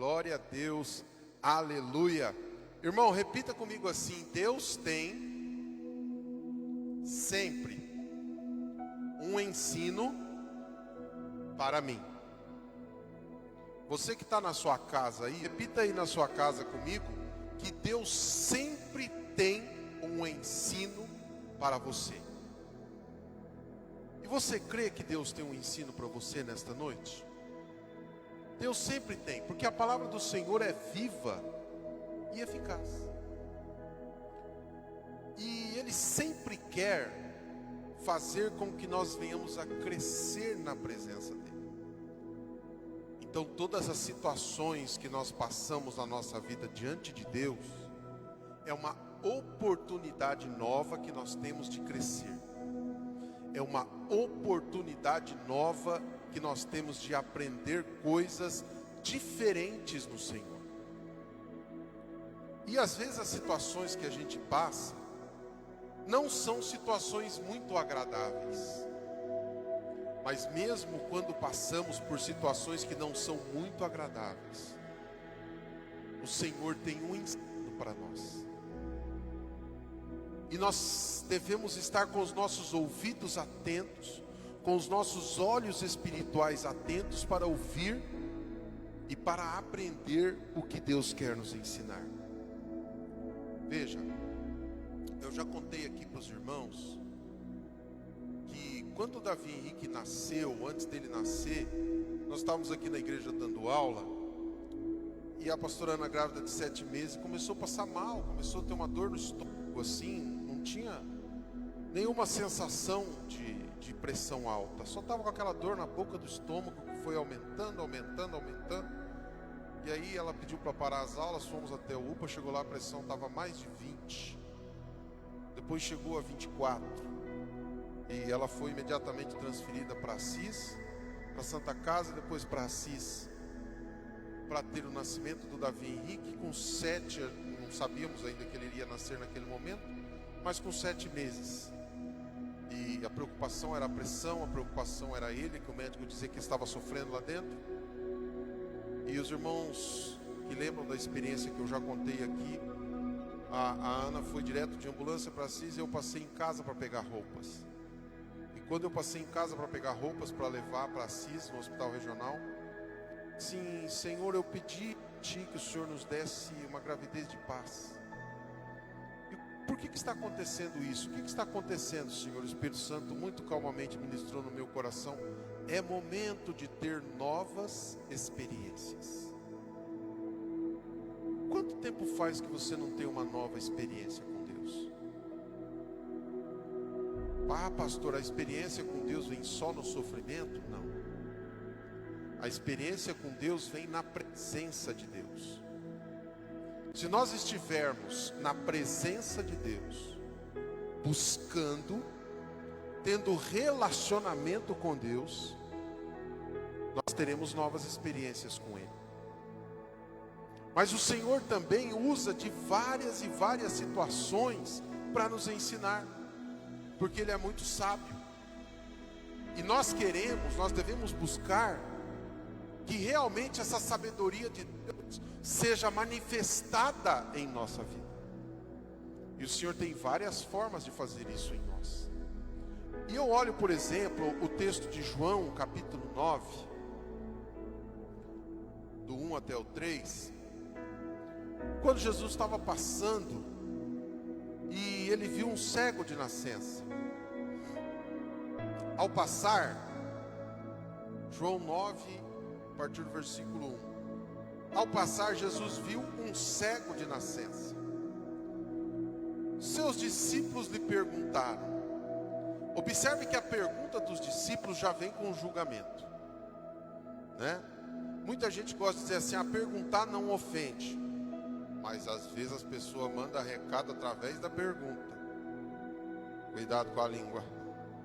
Glória a Deus, aleluia. Irmão, repita comigo assim: Deus tem sempre um ensino para mim. Você que está na sua casa aí, repita aí na sua casa comigo, que Deus sempre tem um ensino para você. E você crê que Deus tem um ensino para você nesta noite? Deus sempre tem, porque a palavra do Senhor é viva e eficaz. E Ele sempre quer fazer com que nós venhamos a crescer na presença dEle. Então todas as situações que nós passamos na nossa vida diante de Deus, é uma oportunidade nova que nós temos de crescer. É uma oportunidade nova que nós temos de aprender coisas diferentes no Senhor. E às vezes as situações que a gente passa não são situações muito agradáveis. Mas mesmo quando passamos por situações que não são muito agradáveis, o Senhor tem um ensino para nós. E nós devemos estar com os nossos ouvidos atentos, com os nossos olhos espirituais atentos para ouvir e para aprender o que Deus quer nos ensinar. Veja, eu já contei aqui para os irmãos que quando o Davi Henrique nasceu, antes dele nascer, nós estávamos aqui na igreja dando aula, e a pastora Ana, grávida de 7 meses, começou a passar mal, começou a ter uma dor no estômago assim, não tinha nenhuma sensação de pressão alta, só estava com aquela dor na boca do estômago que foi aumentando. E aí ela pediu para parar as aulas, fomos até o UPA, chegou lá, a pressão estava mais de 20, depois chegou a 24, e ela foi imediatamente transferida para Assis, para Santa Casa, depois para Assis, para ter o nascimento do Davi Henrique, com 7, não sabíamos ainda que ele iria nascer naquele momento, mas com 7 meses. E a preocupação era a pressão, a preocupação era ele, que o médico dizia que estava sofrendo lá dentro. E os irmãos que lembram da experiência que eu já contei aqui, a Ana foi direto de ambulância para Assis e eu passei em casa para pegar roupas. E quando eu passei em casa para pegar roupas para levar para Assis, no hospital regional, sim, Senhor, eu pedi que o Senhor nos desse uma gravidez de paz. Por que está acontecendo isso? O que está acontecendo, Senhor? O Espírito Santo muito calmamente ministrou no meu coração. É momento de ter novas experiências. Quanto tempo faz que você não tem uma nova experiência com Deus? Ah, pastor, a experiência com Deus vem só no sofrimento? Não. A experiência com Deus vem na presença de Deus. Se nós estivermos na presença de Deus, buscando, tendo relacionamento com Deus, nós teremos novas experiências com Ele. Mas o Senhor também usa de várias e várias situações para nos ensinar, porque Ele é muito sábio. E nós devemos buscar que realmente essa sabedoria de Deus seja manifestada em nossa vida. E o Senhor tem várias formas de fazer isso em nós. E eu olho, por exemplo, o texto de João, capítulo 9, do 1 até o 3, quando Jesus estava passando, e ele viu um cego de nascença. Ao passar, João 9, a partir do versículo 1. Ao passar, Jesus viu um cego de nascença. Seus discípulos lhe perguntaram. Observe que a pergunta dos discípulos já vem com o julgamento, né? Muita gente gosta de dizer assim, perguntar não ofende. Mas às vezes as pessoas mandam recado através da pergunta. Cuidado com a língua.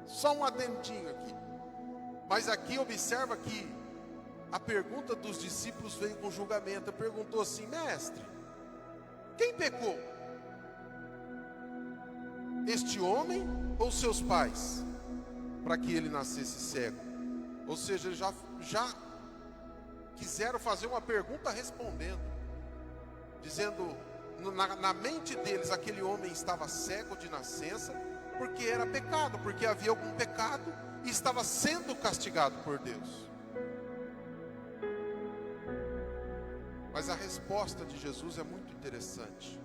Só um adentinho aqui. Mas aqui observa que a pergunta dos discípulos veio com julgamento. Perguntou assim, mestre, quem pecou? Este homem ou seus pais? Para que ele nascesse cego. Ou seja, ele já quiseram fazer uma pergunta respondendo, dizendo, na mente deles, aquele homem estava cego de nascença, porque era pecado, porque havia algum pecado e estava sendo castigado por Deus. Mas a resposta de Jesus é muito interessante.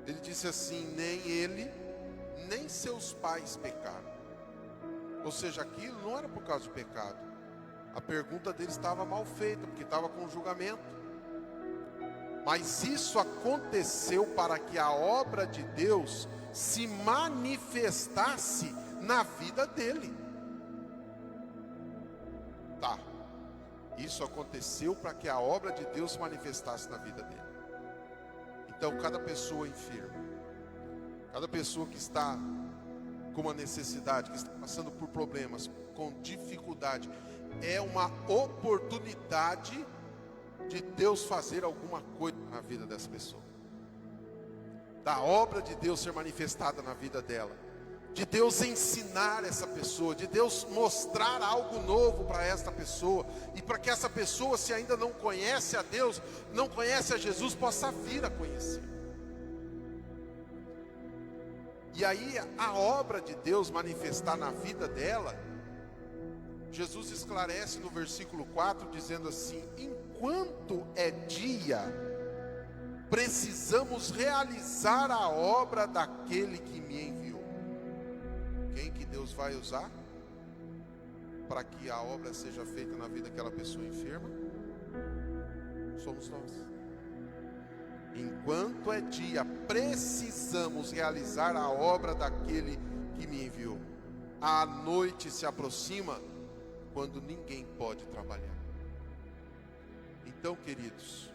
Ele disse assim: nem ele, nem seus pais pecaram. Ou seja, aquilo não era por causa de pecado. A pergunta dele estava mal feita, porque estava com julgamento. Mas isso aconteceu para que a obra de Deus se manifestasse na vida dele. Tá. Isso aconteceu para que a obra de Deus se manifestasse na vida dele. Então, cada pessoa enferma, cada pessoa que está com uma necessidade, que está passando por problemas, com dificuldade, é uma oportunidade de Deus fazer alguma coisa na vida dessa pessoa, da obra de Deus ser manifestada na vida dela, de Deus ensinar essa pessoa, de Deus mostrar algo novo para esta pessoa, e para que essa pessoa, se ainda não conhece a Deus, não conhece a Jesus, possa vir a conhecer. E aí a obra de Deus manifestar na vida dela, Jesus esclarece no versículo 4, dizendo assim: enquanto é dia, precisamos realizar a obra daquele que me enviou. Quem que Deus vai usar para que a obra seja feita na vida daquela pessoa enferma? Somos nós. Enquanto é dia, precisamos realizar a obra daquele que me enviou. A noite se aproxima, quando ninguém pode trabalhar. Então, queridos,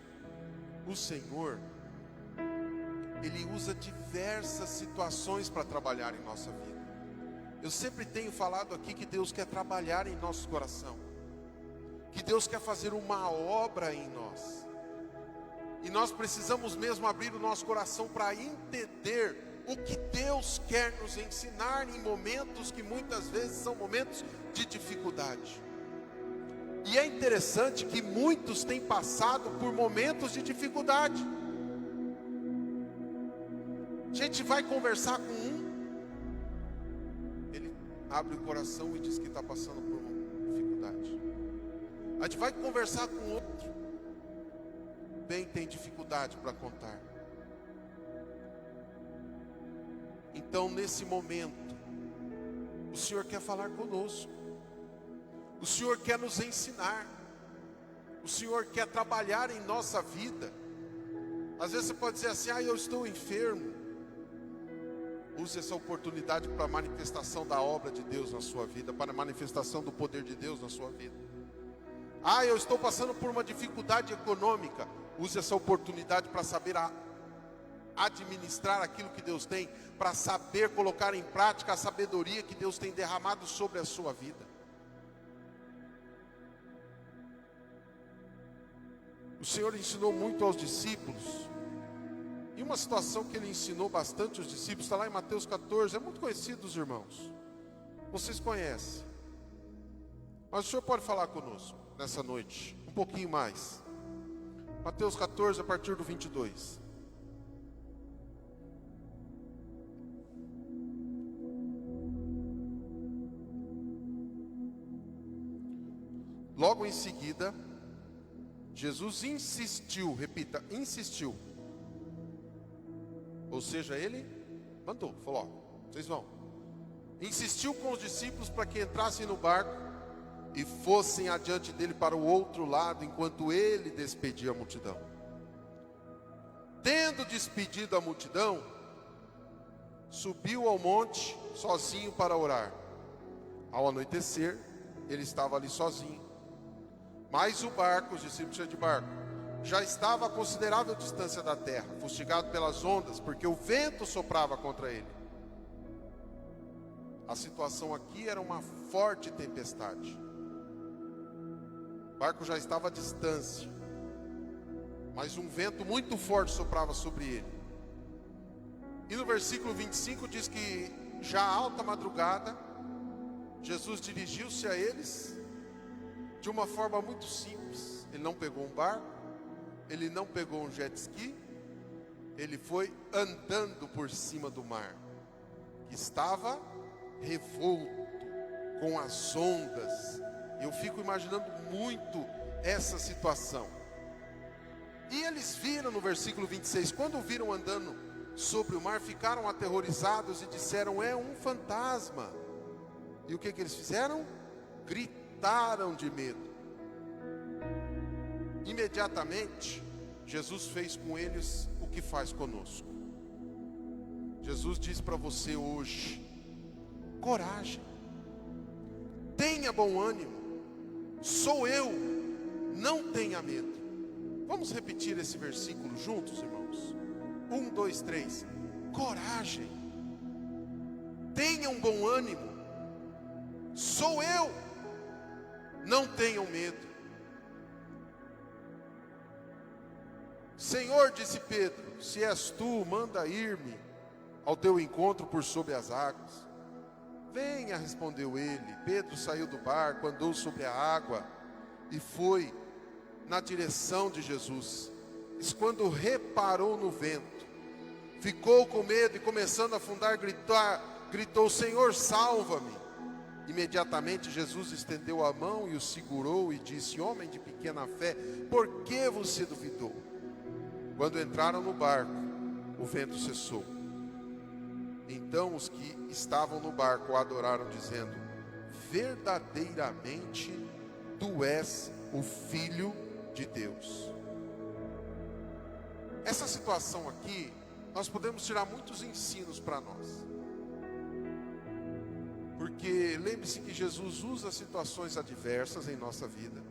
o Senhor, Ele usa diversas situações para trabalhar em nossa vida. Eu sempre tenho falado aqui que Deus quer trabalhar em nosso coração, que Deus quer fazer uma obra em nós, e nós precisamos mesmo abrir o nosso coração para entender o que Deus quer nos ensinar em momentos que muitas vezes são momentos de dificuldade. E é interessante que muitos têm passado por momentos de dificuldade. A gente vai conversar com um, ele abre o coração e diz que está passando por uma dificuldade. A gente vai conversar com outro, bem, tem dificuldade para contar. Então, nesse momento, o Senhor quer falar conosco, o Senhor quer nos ensinar, o Senhor quer trabalhar em nossa vida. Às vezes você pode dizer assim: eu estou enfermo. Use essa oportunidade para a manifestação da obra de Deus na sua vida, para a manifestação do poder de Deus na sua vida. Eu estou passando por uma dificuldade econômica. Use essa oportunidade para saber administrar aquilo que Deus tem, para saber colocar em prática a sabedoria que Deus tem derramado sobre a sua vida. O Senhor ensinou muito aos discípulos, e uma situação que Ele ensinou bastante aos discípulos, está lá em Mateus 14, é muito conhecido dos irmãos, vocês conhecem, mas o Senhor pode falar conosco nessa noite, um pouquinho mais. Mateus 14, a partir do 22. Logo em seguida, Jesus insistiu, repita, insistiu. Ou seja, Ele mandou, falou: vocês vão. Insistiu com os discípulos para que entrassem no barco e fossem adiante dele para o outro lado, enquanto ele despedia a multidão. Tendo despedido a multidão, subiu ao monte sozinho para orar. Ao anoitecer, ele estava ali sozinho. Mas o barco, os discípulos de barco, já estava a considerável distância da terra, fustigado pelas ondas, porque o vento soprava contra ele. A situação aqui era uma forte tempestade. O barco já estava à distância, mas um vento muito forte soprava sobre ele. E no versículo 25 diz que já à alta madrugada, Jesus dirigiu-se a eles de uma forma muito simples. Ele não pegou um barco, ele não pegou um jet ski, ele foi andando por cima do mar, que estava revolto, com as ondas. Eu fico imaginando muito essa situação. E eles viram no versículo 26, quando o viram andando sobre o mar, ficaram aterrorizados e disseram: é um fantasma. E o que eles fizeram? Gritaram de medo. Imediatamente, Jesus fez com eles o que faz conosco. Jesus diz para você hoje: coragem, tenha bom ânimo, sou eu, não tenha medo. Vamos repetir esse versículo juntos, irmãos? 1, 2, 3. Coragem, tenham bom ânimo, sou eu, não tenham medo. Senhor, disse Pedro, se és tu, manda ir-me ao teu encontro por sobre as águas. Venha, respondeu ele. Pedro saiu do barco, andou sobre a água e foi na direção de Jesus. Mas quando reparou no vento, ficou com medo e, começando a afundar, gritou: Senhor, salva-me. Imediatamente Jesus estendeu a mão e o segurou e disse: homem de pequena fé, por que você duvidou? Quando entraram no barco, o vento cessou. Então os que estavam no barco o adoraram, dizendo: verdadeiramente tu és o Filho de Deus. Essa situação aqui, nós podemos tirar muitos ensinos para nós. Porque lembre-se que Jesus usa situações adversas em nossa vida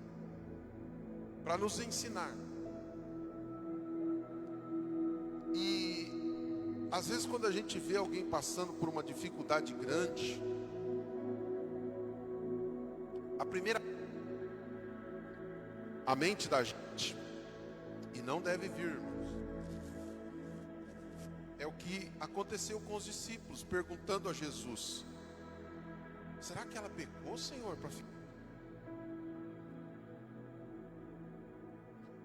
para nos ensinar. E às vezes quando a gente vê alguém passando por uma dificuldade grande, a mente da gente, e não deve vir, irmãos, é o que aconteceu com os discípulos, perguntando a Jesus: será que ela pecou, Senhor, para ficar?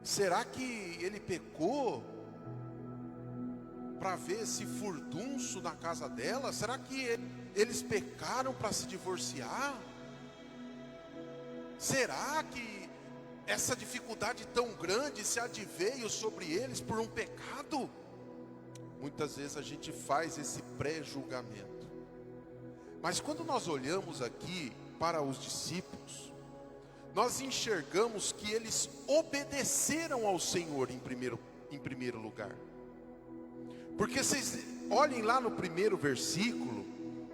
Será que ele pecou para ver esse furdunço na casa dela? Será que eles pecaram para se divorciar? Será que essa dificuldade tão grande se adveio sobre eles por um pecado? Muitas vezes a gente faz esse pré-julgamento. Mas quando nós olhamos aqui para os discípulos, nós enxergamos que eles obedeceram ao Senhor em primeiro lugar. Porque vocês olhem lá no primeiro versículo,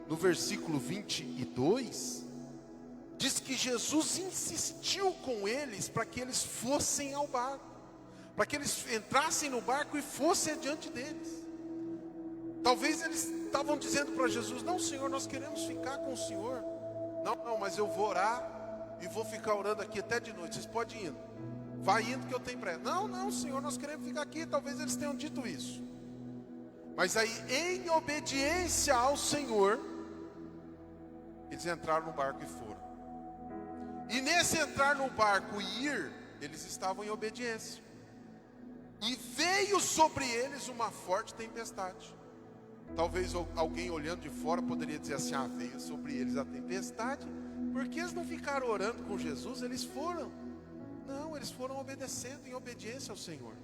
no versículo 22, diz que Jesus insistiu com eles para que eles fossem ao barco, para que eles entrassem no barco e fossem adiante deles. Talvez eles estavam dizendo para Jesus: não, Senhor, nós queremos ficar com o Senhor. Não, mas eu vou orar e vou ficar orando aqui até de noite, vocês podem ir. Vai indo que eu tenho pressa. Não, Senhor, nós queremos ficar aqui. Talvez eles tenham dito isso. Mas aí, em obediência ao Senhor, eles entraram no barco e foram. E nesse entrar no barco e ir, eles estavam em obediência. E veio sobre eles uma forte tempestade. Talvez alguém olhando de fora poderia dizer assim: veio sobre eles a tempestade, porque eles não ficaram orando com Jesus, eles foram. Não, eles foram obedecendo, em obediência ao Senhor.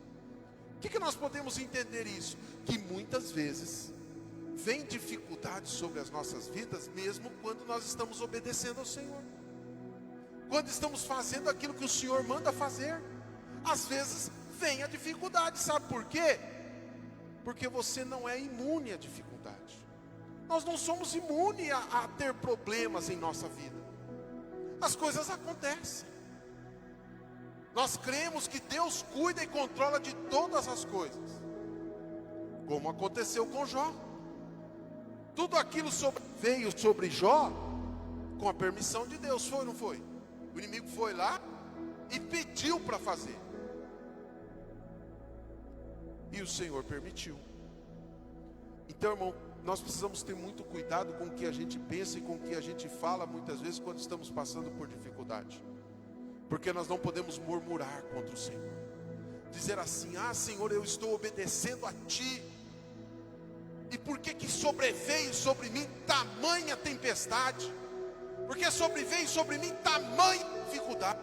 O que nós podemos entender isso? Que muitas vezes vem dificuldades sobre as nossas vidas, mesmo quando nós estamos obedecendo ao Senhor, quando estamos fazendo aquilo que o Senhor manda fazer. Às vezes vem a dificuldade, sabe por quê? Porque você não é imune à dificuldade. Nós não somos imunes a ter problemas em nossa vida. As coisas acontecem. Nós cremos que Deus cuida e controla de todas as coisas, como aconteceu com Jó. Tudo aquilo veio sobre Jó com a permissão de Deus, foi ou não foi? O inimigo foi lá e pediu para fazer, e o Senhor permitiu. Então, irmão, nós precisamos ter muito cuidado com o que a gente pensa e com o que a gente fala muitas vezes quando estamos passando por dificuldade. Porque nós não podemos murmurar contra o Senhor. Dizer assim: ah, Senhor, eu estou obedecendo a Ti. E por que sobreveio sobre mim tamanha tempestade? Porque sobreveio sobre mim tamanha dificuldade?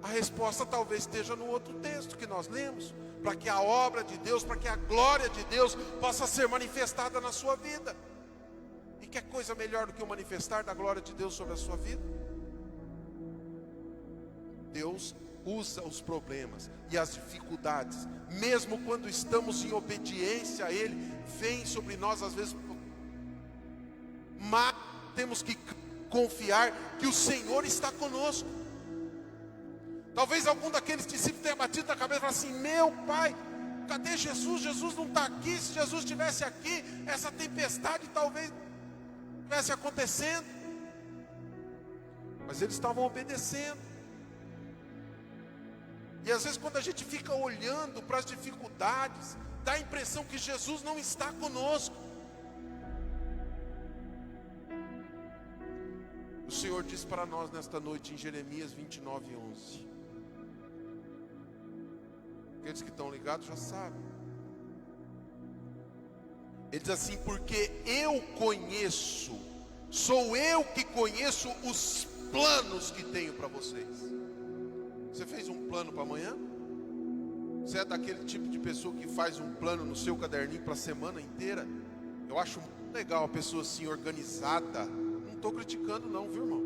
A resposta talvez esteja no outro texto que nós lemos. Para que a obra de Deus, para que a glória de Deus possa ser manifestada na sua vida. E que coisa melhor do que o manifestar da glória de Deus sobre a sua vida? Deus usa os problemas e as dificuldades, mesmo quando estamos em obediência a Ele, vem sobre nós às vezes, mas temos que confiar que o Senhor está conosco. Talvez algum daqueles discípulos tenha batido na cabeça e falado assim: meu Pai, cadê Jesus? Jesus não está aqui. Se Jesus estivesse aqui, essa tempestade talvez estivesse acontecendo. Mas eles estavam obedecendo. E às vezes quando a gente fica olhando para as dificuldades, dá a impressão que Jesus não está conosco. O Senhor diz para nós nesta noite em Jeremias 29:11. Aqueles que estão ligados já sabem. Ele diz assim: porque eu conheço, sou eu que conheço os planos que tenho para vocês. Você fez um plano para amanhã? Você é daquele tipo de pessoa que faz um plano no seu caderninho para a semana inteira? Eu acho muito legal a pessoa assim organizada. Não estou criticando não, viu, irmão?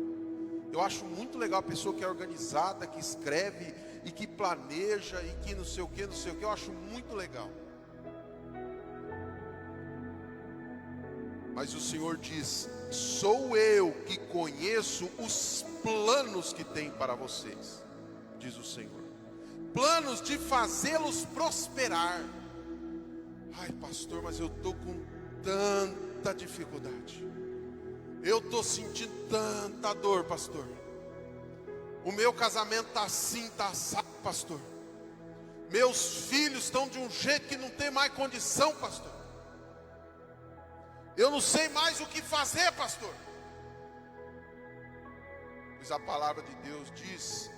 Eu acho muito legal a pessoa que é organizada, que escreve e que planeja e que não sei o que. Eu acho muito legal. Mas o Senhor diz: sou eu que conheço os planos que tenho para vocês, diz o Senhor. Planos de fazê-los prosperar. Ai, pastor, mas eu estou com tanta dificuldade. Eu estou sentindo tanta dor, pastor. O meu casamento está assim, está assado, pastor. Meus filhos estão de um jeito que não tem mais condição, pastor. Eu não sei mais o que fazer, pastor. Pois a palavra de Deus diz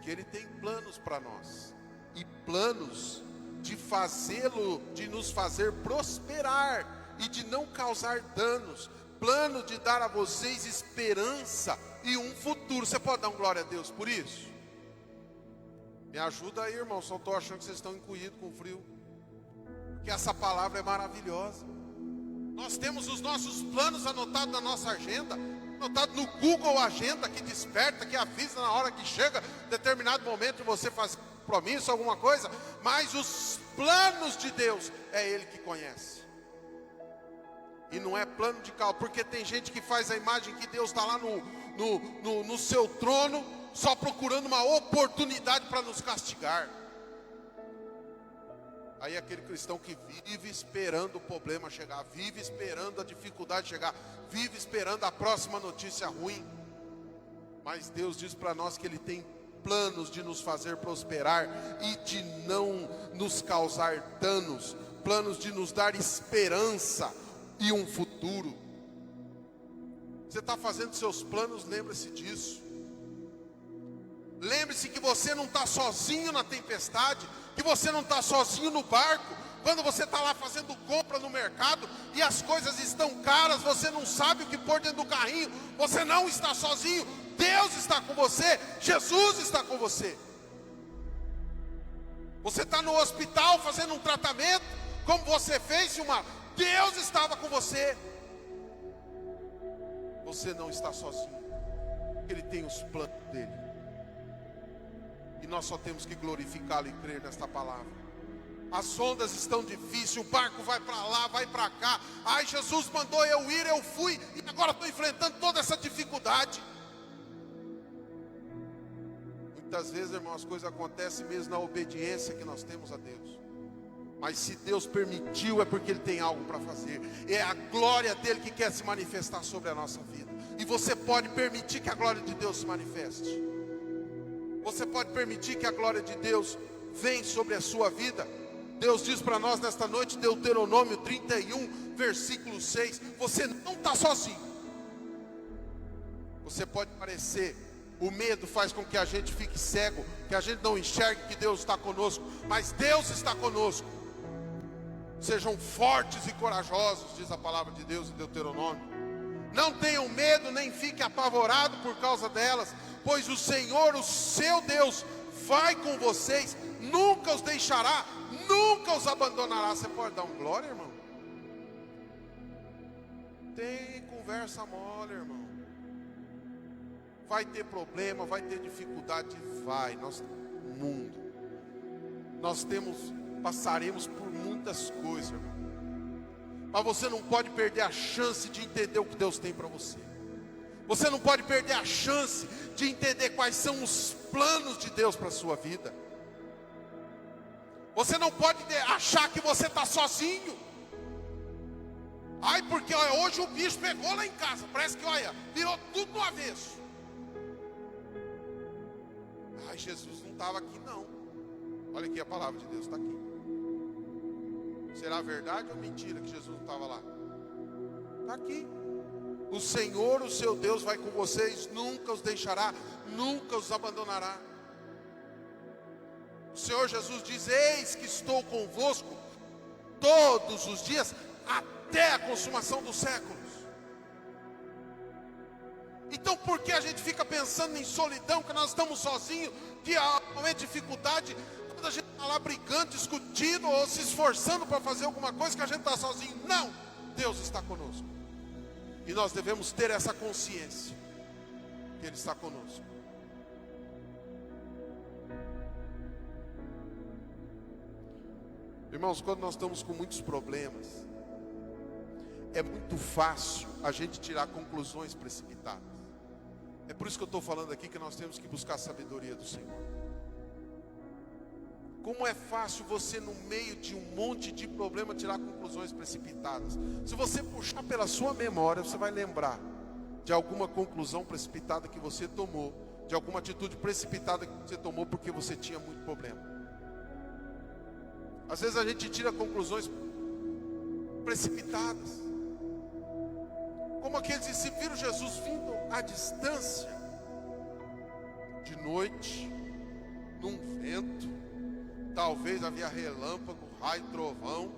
que Ele tem planos para nós. E planos de fazê-lo, de nos fazer prosperar e de não causar danos. Plano de dar a vocês esperança e um futuro. Você pode dar um glória a Deus por isso? Me ajuda aí, irmão. Só estou achando que vocês estão encolhidos com frio. Porque essa palavra é maravilhosa. Nós temos os nossos planos anotados na nossa agenda, anotado no Google Agenda, que desperta, que avisa na hora que chega determinado momento de você fazer compromisso, alguma coisa. Mas os planos de Deus é Ele que conhece. E não é plano de cálculo, porque tem gente que faz a imagem que Deus está lá no seu trono, só procurando uma oportunidade para nos castigar. Aí aquele cristão que vive esperando o problema chegar, vive esperando a dificuldade chegar, vive esperando a próxima notícia ruim. Mas Deus diz para nós que Ele tem planos de nos fazer prosperar e de não nos causar danos, planos de nos dar esperança e um futuro. Você está fazendo seus planos, lembre-se disso. Lembre-se que você não está sozinho na tempestade, que você não está sozinho no barco. Quando você está lá fazendo compra no mercado e as coisas estão caras, você não sabe o que pôr dentro do carrinho, você não está sozinho. Deus está com você, Jesus está com você. Você está no hospital fazendo um tratamento, como você fez, Deus estava com você. Você não está sozinho. Ele tem os planos dele. E nós só temos que glorificá-lo e crer nesta palavra. As ondas estão difíceis, o barco vai para lá, vai para cá. Ai, Jesus mandou eu ir, eu fui, e agora estou enfrentando toda essa dificuldade. Muitas vezes, irmão, as coisas acontecem mesmo na obediência que nós temos a Deus. Mas se Deus permitiu, é porque Ele tem algo para fazer. É a glória dEle que quer se manifestar sobre a nossa vida. E você pode permitir que a glória de Deus se manifeste. Você pode permitir que a glória de Deus venha sobre a sua vida. Deus diz para nós nesta noite, Deuteronômio 31, versículo 6. Você não está sozinho. Você pode parecer, o medo faz com que a gente fique cego, que a gente não enxergue que Deus está conosco, mas Deus está conosco. Sejam fortes e corajosos, diz a palavra de Deus em Deuteronômio. Não tenham medo, nem fiquem apavorados por causa delas, pois o Senhor, o seu Deus, vai com vocês, nunca os deixará, nunca os abandonará. Você pode dar um glória, irmão? Tem conversa mole, irmão. Vai ter problema, vai ter dificuldade, vai. Nós, mundo, nós passaremos por muitas coisas, irmão. Mas você não pode perder a chance de entender o que Deus tem para você. Você não pode perder a chance de entender quais são os planos de Deus para a sua vida. Você não pode achar que você está sozinho. Ai, porque olha, hoje o bicho pegou lá em casa. Parece que, olha, virou tudo no avesso. Ai, Jesus não estava aqui não. Olha aqui, a palavra de Deus está aqui. Será verdade ou mentira que Jesus não estava lá? Está aqui. O Senhor, o seu Deus, vai com vocês, nunca os deixará, nunca os abandonará. O Senhor Jesus diz: eis que estou convosco todos os dias, até a consumação dos séculos. Então por que a gente fica pensando em solidão, que nós estamos sozinhos, que há um momento de dificuldade, quando a gente está lá brigando, discutindo, ou se esforçando para fazer alguma coisa, que a gente está sozinho? Não, Deus está conosco. E nós devemos ter essa consciência, que Ele está conosco. Irmãos, quando nós estamos com muitos problemas, é muito fácil a gente tirar conclusões precipitadas. É por isso que eu estou falando aqui que nós temos que buscar a sabedoria do Senhor. Como é fácil você, no meio de um monte de problema, tirar conclusões precipitadas. Se você puxar pela sua memória, você vai lembrar de alguma conclusão precipitada que você tomou, de alguma atitude precipitada que você tomou porque você tinha muito problema. Às vezes a gente tira conclusões precipitadas. Como aqueles discípulos viram Jesus vindo à distância, de noite, num vento, talvez havia relâmpago, raio, trovão.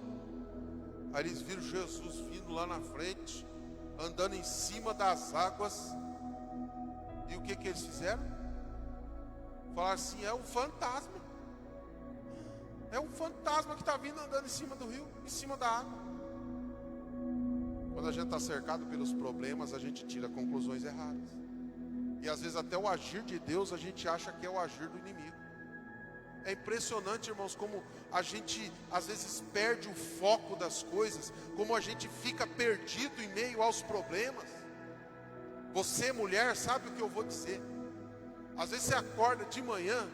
Aí eles viram Jesus vindo lá na frente, andando em cima das águas. E o que eles fizeram? Falaram assim: é um fantasma. É um fantasma que está vindo andando em cima do rio, em cima da água. Quando a gente está cercado pelos problemas, a gente tira conclusões erradas. E às vezes até o agir de Deus a gente acha que é o agir do inimigo. É impressionante, irmãos, como a gente às vezes perde o foco das coisas, como a gente fica perdido em meio aos problemas. Você, mulher, sabe o que eu vou dizer. Às vezes você acorda de manhã,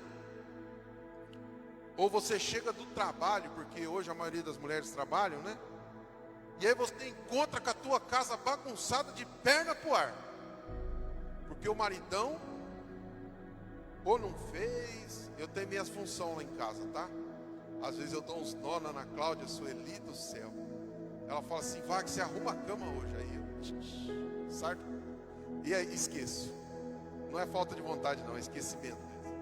ou você chega do trabalho, porque hoje a maioria das mulheres trabalham, né? E aí você encontra com a tua casa bagunçada de perna pro ar. Porque o maridão ou não fez. Eu tenho minhas funções lá em casa, tá? Às vezes eu dou uns nó na Ana Cláudia, Sueli do céu. Ela fala assim: vai que você arruma a cama hoje. Aí eu, certo? E aí esqueço. Não é falta de vontade não, é esquecimento mesmo.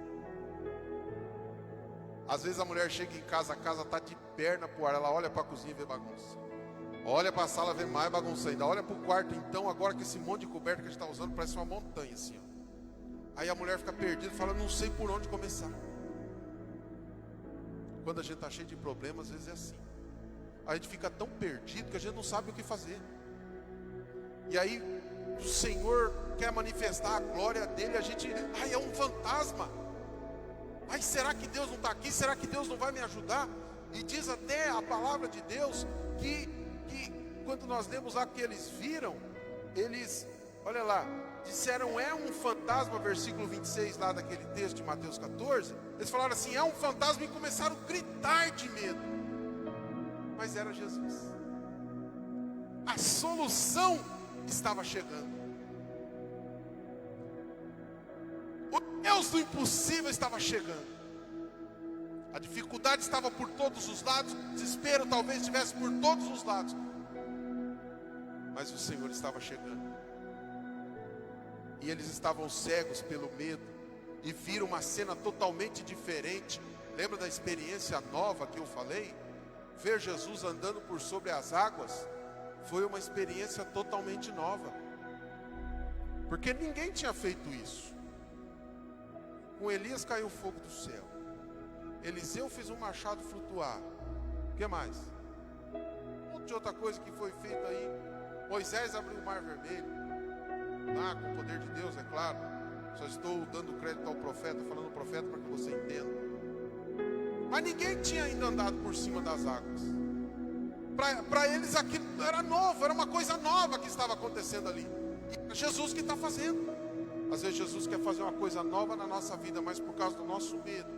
Às vezes a mulher chega em casa, a casa está de perna pro ar. Ela olha para a cozinha e vê bagunça. Olha para a sala, vê mais bagunça ainda. Olha para o quarto então, agora que esse monte de coberta que a gente está usando parece uma montanha assim, ó. Aí a mulher fica perdida e fala: não sei por onde começar. Quando a gente está cheio de problemas, às vezes é assim. A gente fica tão perdido que a gente não sabe o que fazer. E aí o Senhor quer manifestar a glória dele, a gente, ai, é um fantasma. Ai, será que Deus não está aqui? Será que Deus não vai me ajudar? E diz até a palavra de Deus que quando nós lemos lá que eles viram, eles, olha lá, disseram: é um fantasma, versículo 26 lá daquele texto de Mateus 14. Eles falaram assim: é um fantasma, e começaram a gritar de medo. Mas era Jesus. A solução estava chegando. O Deus do impossível estava chegando. A dificuldade estava por todos os lados, o desespero talvez estivesse por todos os lados. Mas o Senhor estava chegando. e eles estavam cegos pelo medo, e viram uma cena totalmente diferente. Lembra da experiência nova que eu falei? Ver Jesus andando por sobre as águas foi uma experiência totalmente nova, porque ninguém tinha feito isso. Com Elias caiu fogo do céu, Eliseu fez um machado flutuar. O que mais? Um monte de outra coisa que foi feita aí. Moisés abriu o mar vermelho, com o poder de Deus, é claro. Só estou dando crédito ao profeta, falando ao profeta para que você entenda. Mas ninguém tinha ainda andado por cima das águas. Para eles aquilo era novo, era uma coisa nova que estava acontecendo ali. E é Jesus que está fazendo. Às vezes Jesus quer fazer uma coisa nova na nossa vida, mas por causa do nosso medo,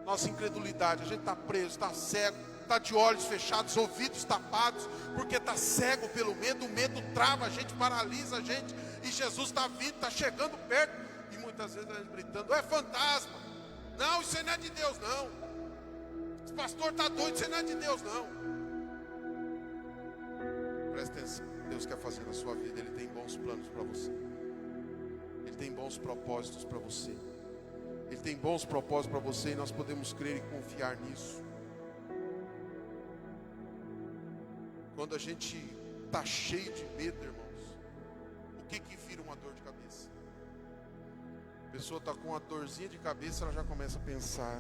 nossa incredulidade, a gente está preso, está cego, está de olhos fechados, ouvidos tapados, porque está cego pelo medo. O medo trava a gente, paralisa a gente. E Jesus está vindo, está chegando perto, e muitas vezes a gente gritando: é fantasma, não, isso aí não é de Deus não, esse pastor está doido, isso aí não é de Deus não. Presta atenção, Deus quer fazer na sua vida. Ele tem bons planos para você, Ele tem bons propósitos para você, Ele tem bons propósitos para você, e nós podemos crer e confiar nisso. Quando a gente está cheio de medo, irmãos, o que vira uma dor de cabeça? A pessoa está com uma dorzinha de cabeça, ela já começa a pensar: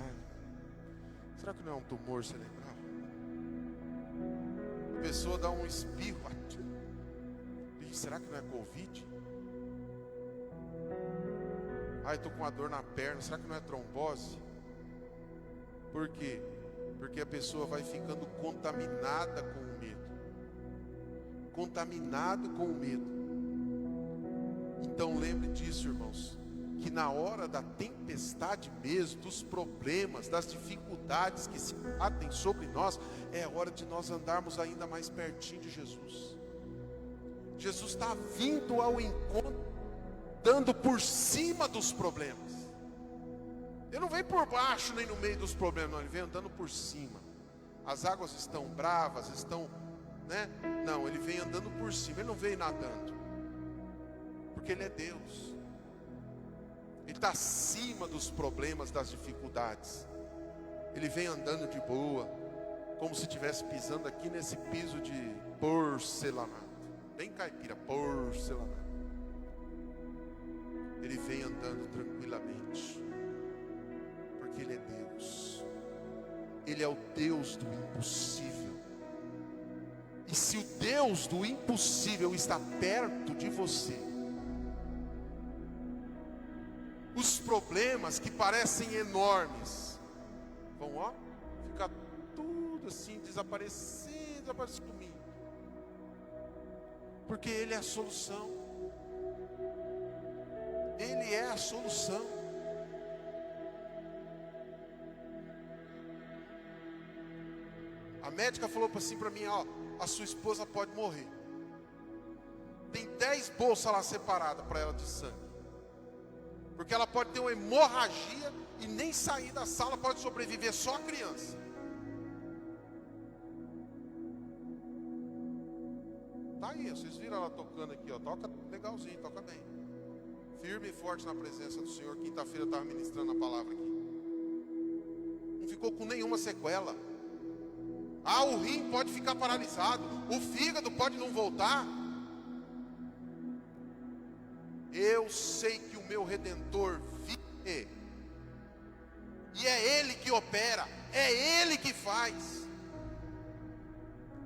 será que não é um tumor cerebral? A pessoa dá um espirro, será que não é Covid? Estou com uma dor na perna, será que não é trombose? Por quê? Porque a pessoa vai ficando contaminada com o medo. Contaminado com o medo. Então lembre disso, irmãos, que na hora da tempestade mesmo, dos problemas, das dificuldades que se batem sobre nós, é hora de nós andarmos ainda mais pertinho de Jesus. Jesus está vindo ao encontro, dando por cima dos problemas. Ele não vem por baixo nem no meio dos problemas, não, ele vem andando por cima. As águas estão bravas, estão, não, ele vem andando por cima, ele não vem nadando, porque ele é Deus. Ele está acima dos problemas, das dificuldades. Ele vem andando de boa, como se estivesse pisando aqui nesse piso de porcelanato, bem caipira, porcelanato. Ele vem andando tranquilamente, porque Ele é Deus. Ele é o Deus do impossível. E se o Deus do impossível está perto de você, os problemas que parecem enormes vão, ficar tudo assim, desaparecendo, sumindo. Porque Ele é a solução. Ele é a solução. A médica falou assim para mim: a sua esposa pode morrer. Tem 10 bolsas lá separadas para ela de sangue. Porque ela pode ter uma hemorragia e nem sair da sala, pode sobreviver só a criança. Tá aí, vocês viram ela tocando aqui, toca legalzinho, toca bem. Firme e forte na presença do Senhor. Quinta-feira eu estava ministrando a palavra aqui. Não ficou com nenhuma sequela. O rim pode ficar paralisado, o fígado pode não voltar. Eu sei que o meu Redentor vive, e é Ele que opera, é Ele que faz.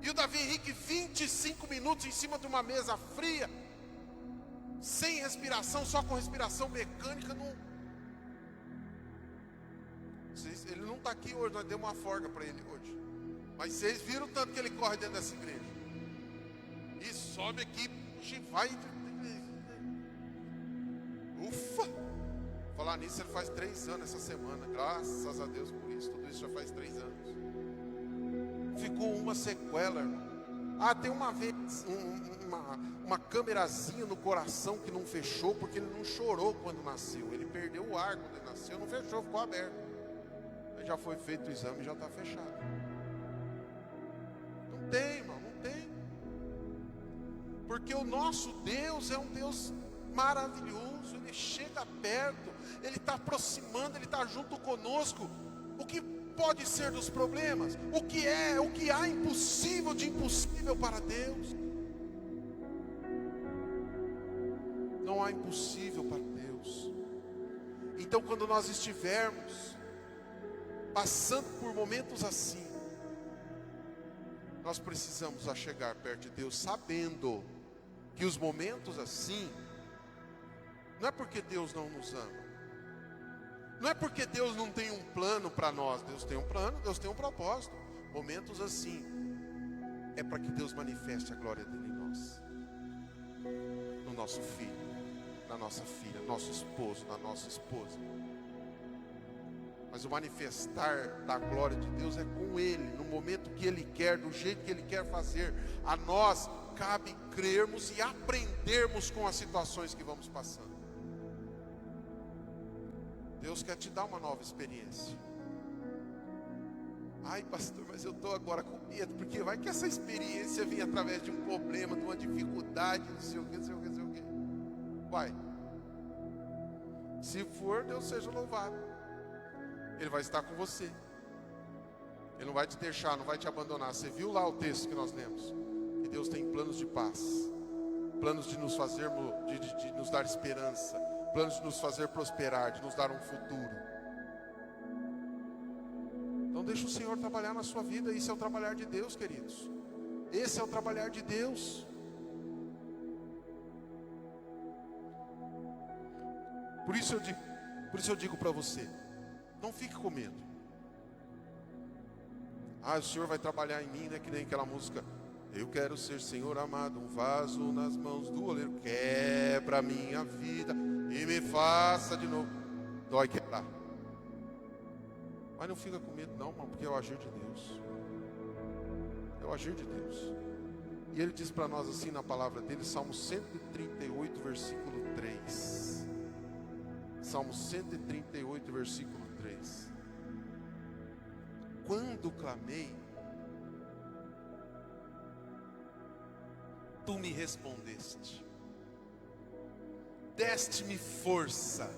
E o Davi Henrique, 25 minutos em cima de uma mesa fria, sem respiração, só com respiração mecânica, ele não está aqui hoje, nós demos uma folga para ele hoje. Mas vocês viram o tanto que ele corre dentro dessa igreja. E sobe aqui, vai. Ufa! Falar nisso, ele faz 3 anos essa semana. Graças a Deus por isso. Tudo isso já faz 3 anos. Ficou uma sequela, irmão. Tem uma vez uma câmerazinha no coração que não fechou, porque ele não chorou quando nasceu. Ele perdeu o ar quando ele nasceu, não fechou, ficou aberto. Aí já foi feito o exame e já está fechado. Não tem, irmão, não tem. Porque o nosso Deus é um Deus maravilhoso, Ele chega perto, Ele está aproximando, Ele está junto conosco. O que pode ser dos problemas? O que há impossível de impossível para Deus? Não há impossível para Deus. Então, quando nós estivermos passando por momentos assim, nós precisamos chegar perto de Deus, sabendo que os momentos assim, não é porque Deus não nos ama, não é porque Deus não tem um plano para nós. Deus tem um plano, Deus tem um propósito. Momentos assim, é para que Deus manifeste a glória dele em nós, no nosso filho, na nossa filha, no nosso esposo, na nossa esposa. Mas o manifestar da glória de Deus é com Ele, no momento que Ele quer, do jeito que Ele quer fazer. A nós cabe crermos e aprendermos com as situações que vamos passando. Deus quer te dar uma nova experiência. Ai, pastor, mas eu estou agora com medo, porque vai que essa experiência vem através de um problema, de uma dificuldade, não sei o que, não sei o que, não sei o que. Vai. Se for, Deus seja louvado. Ele vai estar com você. Ele não vai te deixar, não vai te abandonar. Você viu lá o texto que nós lemos? Que Deus tem planos de paz, planos de nos fazermos, de nos dar esperança, planos de nos fazer prosperar, de nos dar um futuro. Então deixa o Senhor trabalhar na sua vida. Isso é o trabalhar de Deus, queridos. Esse é o trabalhar de Deus. Por isso eu digo para você, não fique com medo. O Senhor vai trabalhar em mim, né? Que nem aquela música: eu quero ser, Senhor amado, um vaso nas mãos do oleiro. Quebra a minha vida e me faça de novo. Dói quebrar. Mas não fica com medo não, irmão, porque é o agir de Deus. É o agir de Deus. E Ele diz para nós assim na palavra dele, Salmo 138, versículo 3. Salmo 138, versículo 3. Quando clamei, tu me respondeste, deste-me força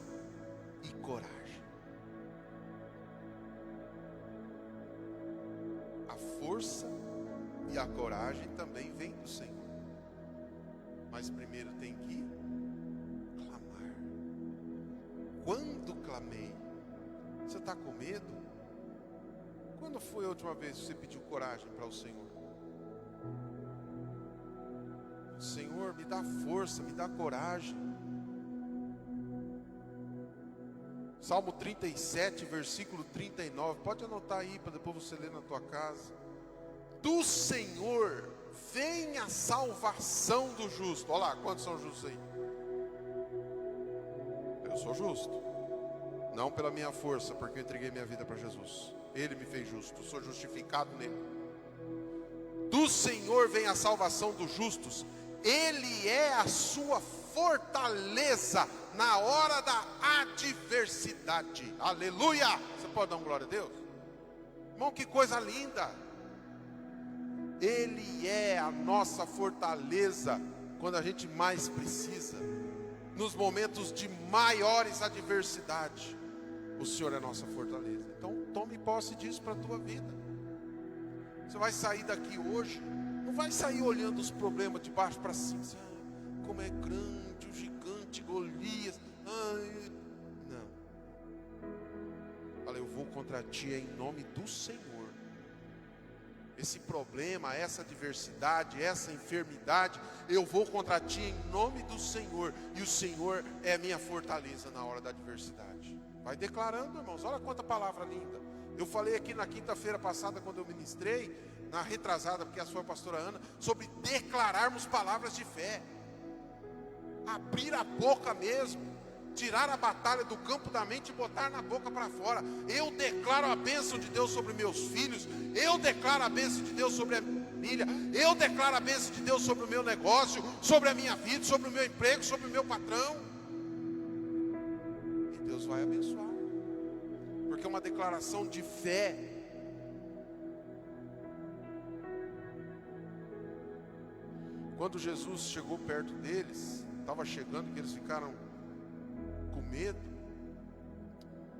e coragem. A força e a coragem também vem do Senhor, mas primeiro tem que clamar. Quando clamei, você está com medo? Quando foi a última vez que você pediu coragem para o Senhor? Senhor, me dá força, me dá coragem. Salmo 37, versículo 39. Pode anotar aí para depois você ler na tua casa. Do Senhor vem a salvação do justo. Olha lá, quantos são justos aí? Eu sou justo. Não pela minha força, porque eu entreguei minha vida para Jesus. Ele me fez justo, sou justificado nele. Do Senhor vem a salvação dos justos. Ele é a sua fortaleza na hora da adversidade. Aleluia! Você pode dar uma glória a Deus? Irmão, que coisa linda! Ele é a nossa fortaleza quando a gente mais precisa. Nos momentos de maiores adversidade, o Senhor é a nossa fortaleza. Então tome posse disso para a tua vida. Você vai sair daqui hoje, não vai sair olhando os problemas de baixo para cima, assim, como é grande o gigante Golias. Não. Fala, eu vou contra ti em nome do Senhor. Esse problema, essa adversidade, essa enfermidade, eu vou contra ti em nome do Senhor. E o Senhor é a minha fortaleza na hora da adversidade. Vai declarando, irmãos, olha quanta palavra linda. Eu falei aqui na quinta-feira passada, quando eu ministrei, na retrasada, porque essa foi a pastora Ana, sobre declararmos palavras de fé. Abrir a boca mesmo. Tirar a batalha do campo da mente e botar na boca para fora. Eu declaro a bênção de Deus sobre meus filhos. Eu declaro a bênção de Deus sobre a minha família. Eu declaro a bênção de Deus sobre o meu negócio, sobre a minha vida, sobre o meu emprego, sobre o meu patrão. E Deus vai abençoar. Porque é uma declaração de fé. Quando Jesus chegou perto deles, estava chegando, que eles ficaram com medo.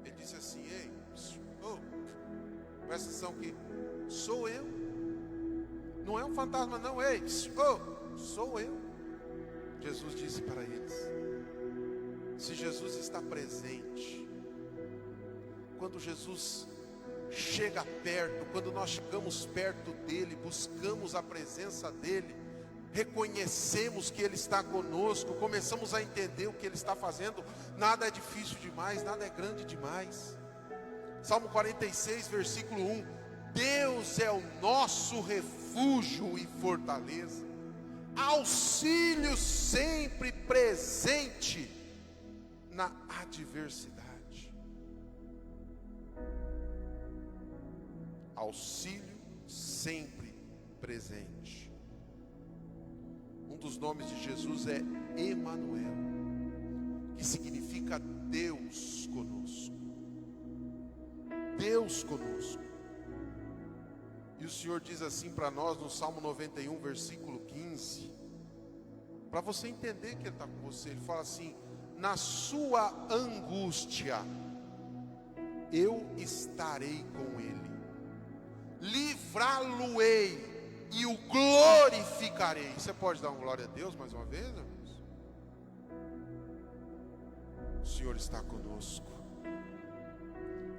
Ele disse assim: ei, presta atenção que sou eu, não é um fantasma não, ei, sou eu. Jesus disse para eles: se Jesus está presente, quando Jesus chega perto, quando nós chegamos perto dele, buscamos a presença dele, reconhecemos que ele está conosco, começamos a entender o que ele está fazendo, nada é difícil demais, nada é grande demais. Salmo 46, versículo 1: Deus é o nosso refúgio e fortaleza, auxílio sempre presente na adversidade. Auxílio sempre presente. Um dos nomes de Jesus é Emanuel, que significa Deus conosco. Deus conosco. E o Senhor diz assim para nós no Salmo 91, versículo 15, para você entender que Ele está com você. Ele fala assim: na sua angústia eu estarei com Ele, livrá-lo-ei e o glorificarei. Você pode dar uma glória a Deus mais uma vez, irmãos? O Senhor está conosco.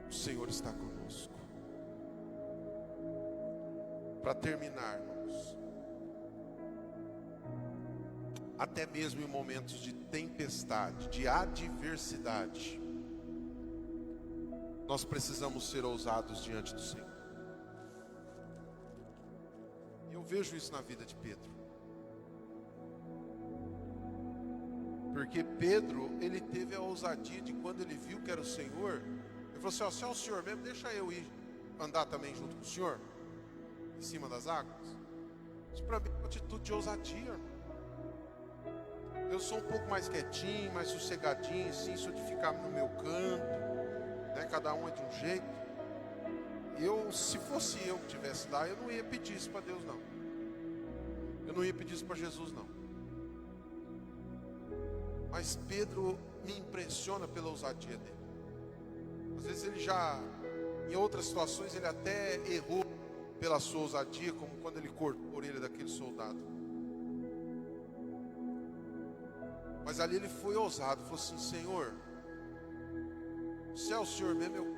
O Senhor está conosco. Para terminar, irmãos, até mesmo em momentos de tempestade, de adversidade, nós precisamos ser ousados diante do Senhor. Eu vejo isso na vida de Pedro. Porque Pedro, ele teve a ousadia de, quando ele viu que era o Senhor, ele falou assim: ó, se é o Senhor mesmo, deixa eu ir andar também junto com o Senhor, em cima das águas. Isso para mim é uma atitude de ousadia, irmão. Eu sou um pouco mais quietinho, mais sossegadinho, assim, sou de ficar no meu canto, né? Cada um é de um jeito. Se fosse eu que estivesse lá, eu não ia pedir isso para Deus, não. Eu não ia pedir isso para Jesus, não. Mas Pedro me impressiona pela ousadia dele. Às vezes ele já, em outras situações, ele até errou pela sua ousadia, como quando ele cortou a orelha daquele soldado. Mas ali ele foi ousado, falou assim: Senhor, se é o Senhor mesmo, eu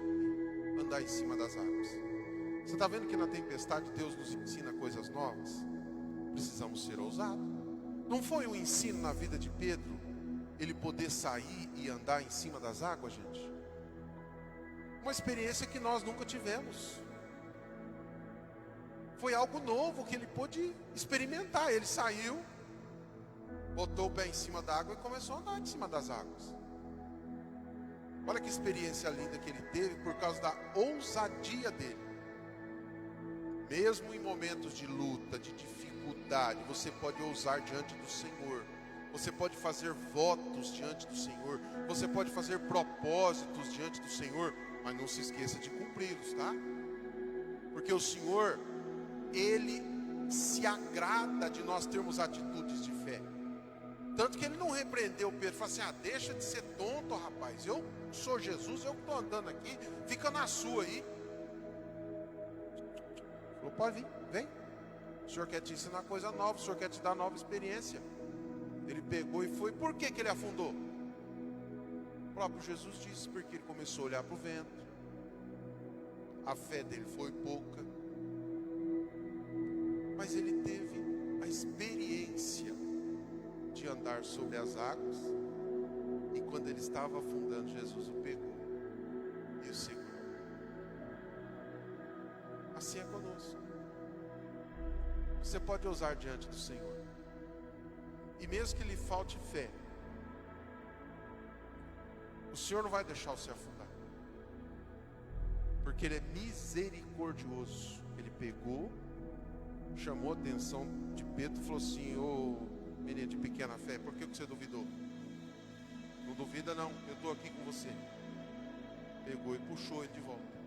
andar em cima das águas. Você está vendo que na tempestade Deus nos ensina coisas novas? Precisamos ser ousados. Não foi um ensino na vida de Pedro ele poder sair e andar em cima das águas, gente? Uma experiência que nós nunca tivemos. Foi algo novo que ele pôde experimentar. Ele saiu, botou o pé em cima da água e começou a andar em cima das águas. Olha que experiência linda que ele teve por causa da ousadia dele. Mesmo em momentos de luta, de dificuldade, você pode ousar diante do Senhor. Você pode fazer votos diante do Senhor. Você pode fazer propósitos diante do Senhor. Mas não se esqueça de cumpri-los, tá? Porque o Senhor, Ele se agrada de nós termos atitudes de fé. Tanto que Ele não repreendeu Pedro. Falou assim: deixa de ser tonto, rapaz. Eu sou Jesus, eu estou andando aqui. Fica na sua aí. Falou: pode vir, vem. O Senhor quer te ensinar coisa nova. O Senhor quer te dar nova experiência. Ele pegou e foi. Por que ele afundou? O próprio Jesus disse: porque ele começou a olhar para o vento. A fé dele foi pouca. Mas ele teve a experiência de andar sobre as águas. E quando ele estava afundando, Jesus o pegou e o segurou. Assim é conosco. Você pode ousar diante do Senhor. E mesmo que lhe falte fé, o Senhor não vai deixar você afundar. Porque Ele é misericordioso. Ele pegou, chamou a atenção de Pedro e falou assim: ô menino de pequena fé, por que você duvidou? Não duvida não, eu estou aqui com você. Pegou e puxou ele de volta.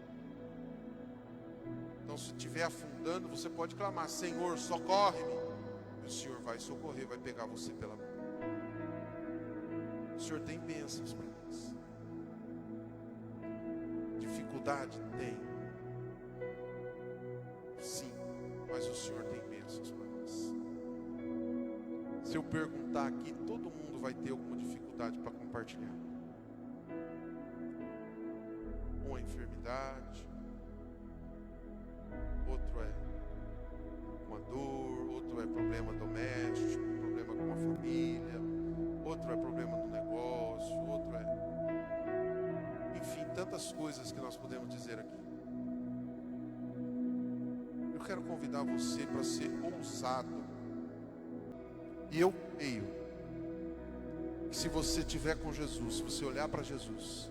Então, se estiver afundando, você pode clamar: Senhor, socorre-me. E o Senhor vai socorrer, vai pegar você pela mão. Senhor tem bênçãos para nós. Dificuldade tem. Sim, mas o Senhor tem bênçãos para nós. Se eu perguntar aqui, todo mundo vai ter alguma dificuldade para compartilhar. Um é enfermidade, outro é uma dor, outro é problema doméstico, problema com a família, outro é problema do negócio, outro é... Enfim, tantas coisas que nós podemos dizer aqui. Eu quero convidar você para ser ousado. E eu creio que se você estiver com Jesus, se você olhar para Jesus,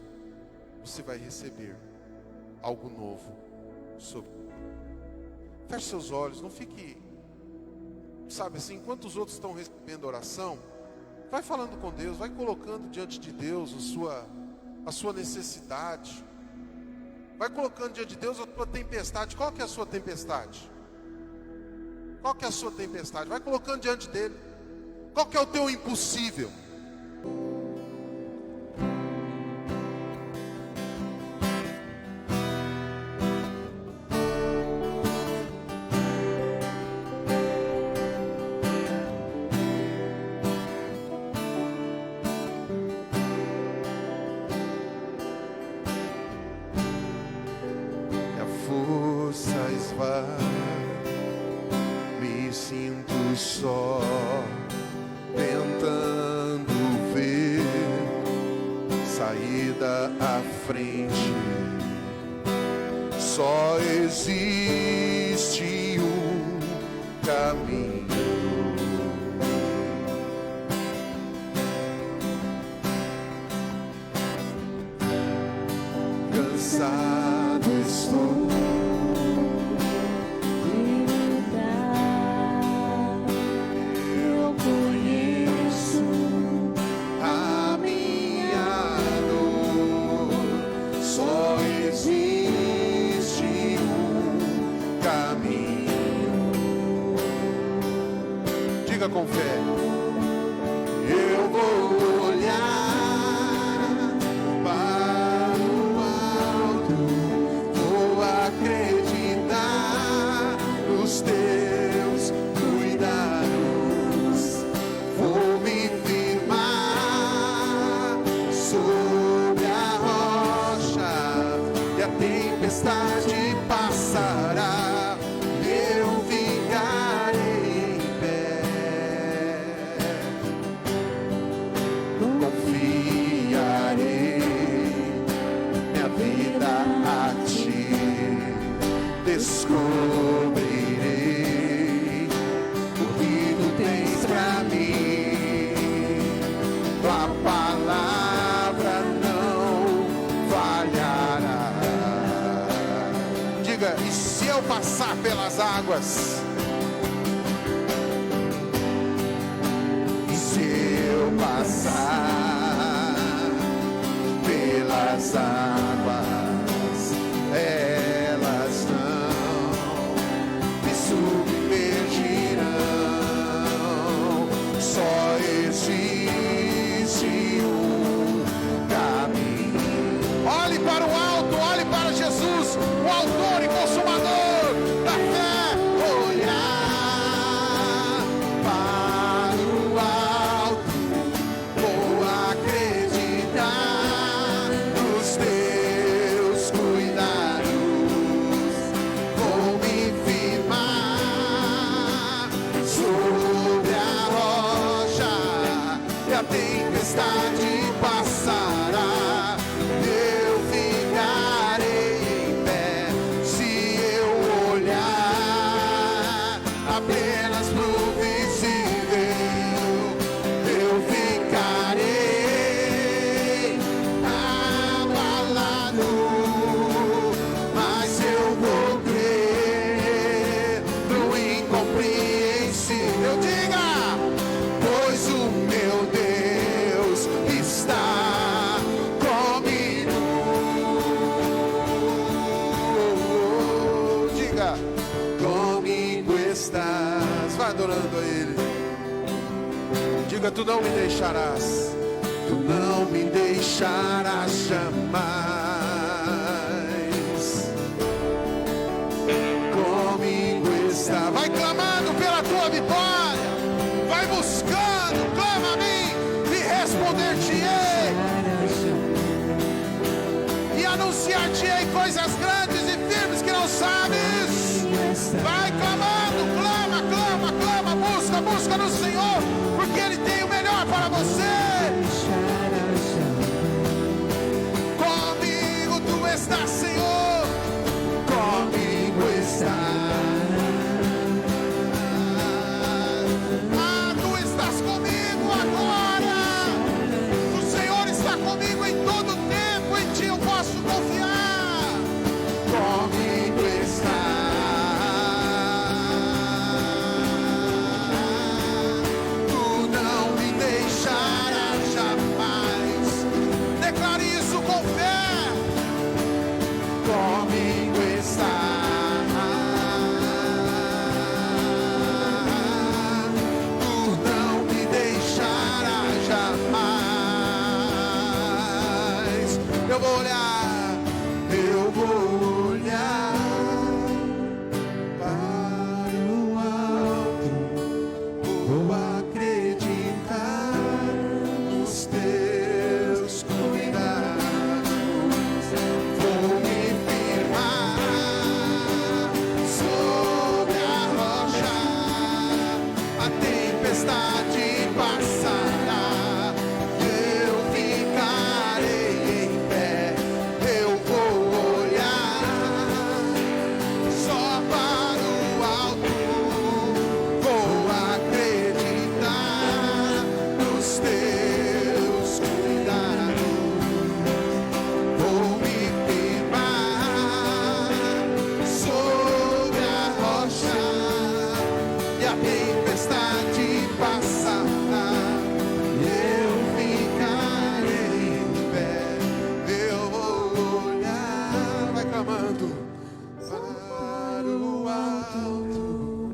você vai receber algo novo sobre. Feche seus olhos, não fique, sabe assim, enquanto os outros estão recebendo oração, vai falando com Deus, vai colocando diante de Deus a sua necessidade, vai colocando diante de Deus a sua tempestade. Qual que é a sua tempestade? Qual que é a sua tempestade? Vai colocando diante dele. Qual que é o teu impossível? Me sinto só, tentando ver saída à frente. Só existe um caminho. Cansado estou. Com fé, eu vou olhar para o alto, vou acreditar nos teus cuidados, vou me firmar sobre a rocha e a tempestade passará. Descobrirei o que tu tens pra mim. Tua palavra não falhará. Diga, e se eu passar pelas águas? E se eu passar pelas águas? Elas não me submergirão. Só existe um caminho. Olhe para o alto, olhe para Jesus, o autor e consumador da fé. Olhar para o alto, vou acreditar nos teus cuidados, vou me firmar sobre a rocha e a tempestade passará. Eu ficarei em pé se eu olhar apenas pro visível. Eu ficarei abalado, mas eu vou crer no incompreensível. Diga, pois o meu Deus está comigo. Diga, comigo estás. Vai adorando a Ele. Diga, tu não me deixarás. Tu não deixarás jamais. Comigo está. Vai clamando pela tua vitória. Vai buscando. Clama a mim e responder-te-ei. E anunciar-te-ei coisas grandes e firmes que não sabes. Vai clamando. Clama, clama, clama. Busca, busca no Senhor, porque Ele tem o melhor para você. Comigo tu estás, Senhor. Comigo estás. Ah, tu estás comigo agora. O Senhor está comigo em todo tempo. Em ti eu posso confiar. Comigo estás. Eu vou olhar para o alto,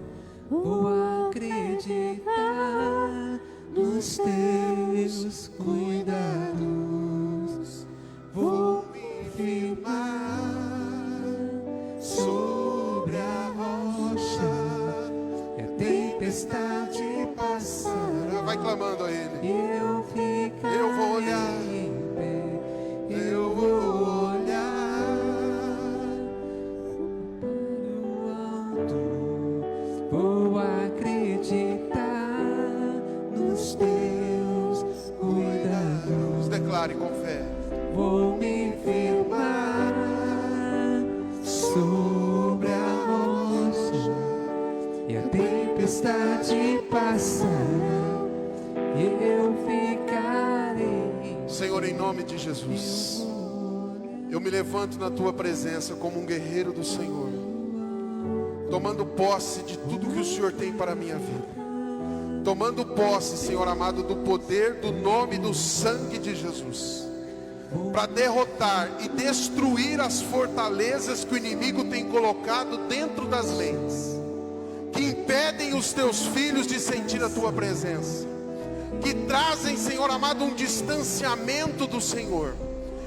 vou acreditar nos teus cuidados, vou me firmar sobre a rocha, a tempestade passará. Vai clamando a Ele. Eu vou olhar. Eu vou olhar para o alto. Vou acreditar nos teus cuidados. Declare com fé. Vou me firmar sobre a rocha, e a tempestade passará. Eu ficarei. Senhor, em nome de Jesus, eu me levanto na tua presença como um guerreiro do Senhor, tomando posse de tudo que o Senhor tem para a minha vida, tomando posse, Senhor amado, do poder, do nome, do sangue de Jesus, para derrotar e destruir as fortalezas que o inimigo tem colocado dentro das mentes, que impedem os teus filhos de sentir a tua presença, que trazem, Senhor amado, um distanciamento do Senhor.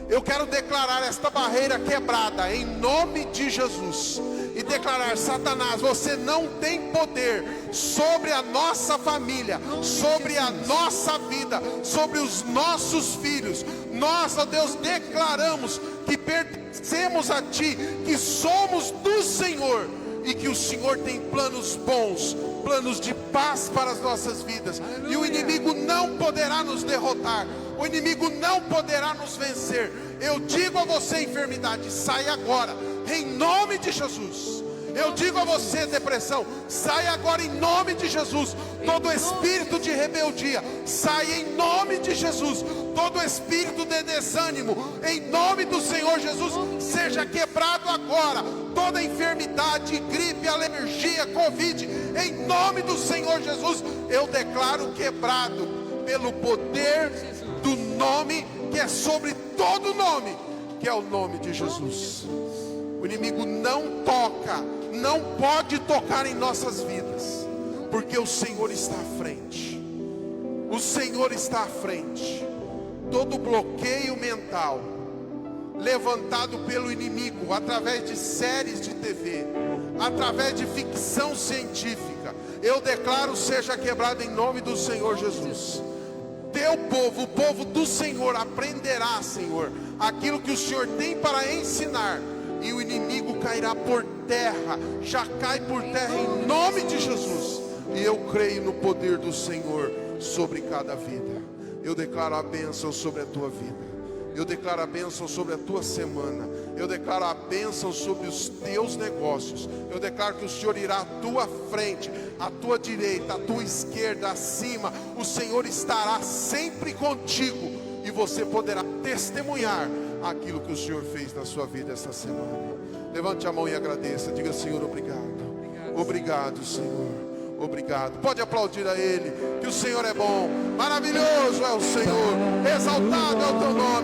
Eu quero declarar esta barreira quebrada em nome de Jesus e declarar: Satanás, você não tem poder sobre a nossa família, sobre a nossa vida, sobre os nossos filhos. Nós, ó Deus, declaramos que pertencemos a Ti, que somos do Senhor e que o Senhor tem planos bons, planos de paz para as nossas vidas. Aleluia. E o inimigo não poderá nos derrotar, o inimigo não poderá nos vencer. Eu digo a você, enfermidade, sai agora, em nome de Jesus. Eu digo a você, depressão, sai agora em nome de Jesus. Todo espírito de rebeldia, sai em nome de Jesus. Todo espírito de desânimo, em nome do Senhor Jesus, seja quebrado agora. Toda enfermidade, gripe, alergia, Covid, em nome do Senhor Jesus, eu declaro quebrado pelo poder do nome que é sobre todo nome, que é o nome de Jesus. O inimigo não toca, não pode tocar em nossas vidas, porque o Senhor está à frente. O Senhor está à frente. todo bloqueio mental levantado pelo inimigo através de séries de TV, através de ficção científica, eu declaro seja quebrado em nome do Senhor Jesus. Teu povo, o povo do Senhor, aprenderá, Senhor, aquilo que o Senhor tem para ensinar, e o inimigo cairá por terra, já cai por terra em nome de Jesus. E eu creio no poder do Senhor sobre cada vida. Eu declaro a bênção sobre a tua vida. Eu declaro a bênção sobre a tua semana. Eu declaro a bênção sobre os teus negócios. Eu declaro que o Senhor irá à tua frente, à tua direita, à tua esquerda, acima. O Senhor estará sempre contigo, e você poderá testemunhar aquilo que o Senhor fez na sua vida esta semana. Levante a mão e agradeça. Diga: Senhor, obrigado. Obrigado, Senhor. Obrigado. Pode aplaudir a Ele, que o Senhor é bom. Maravilhoso é o Senhor. Exaltado é o teu nome.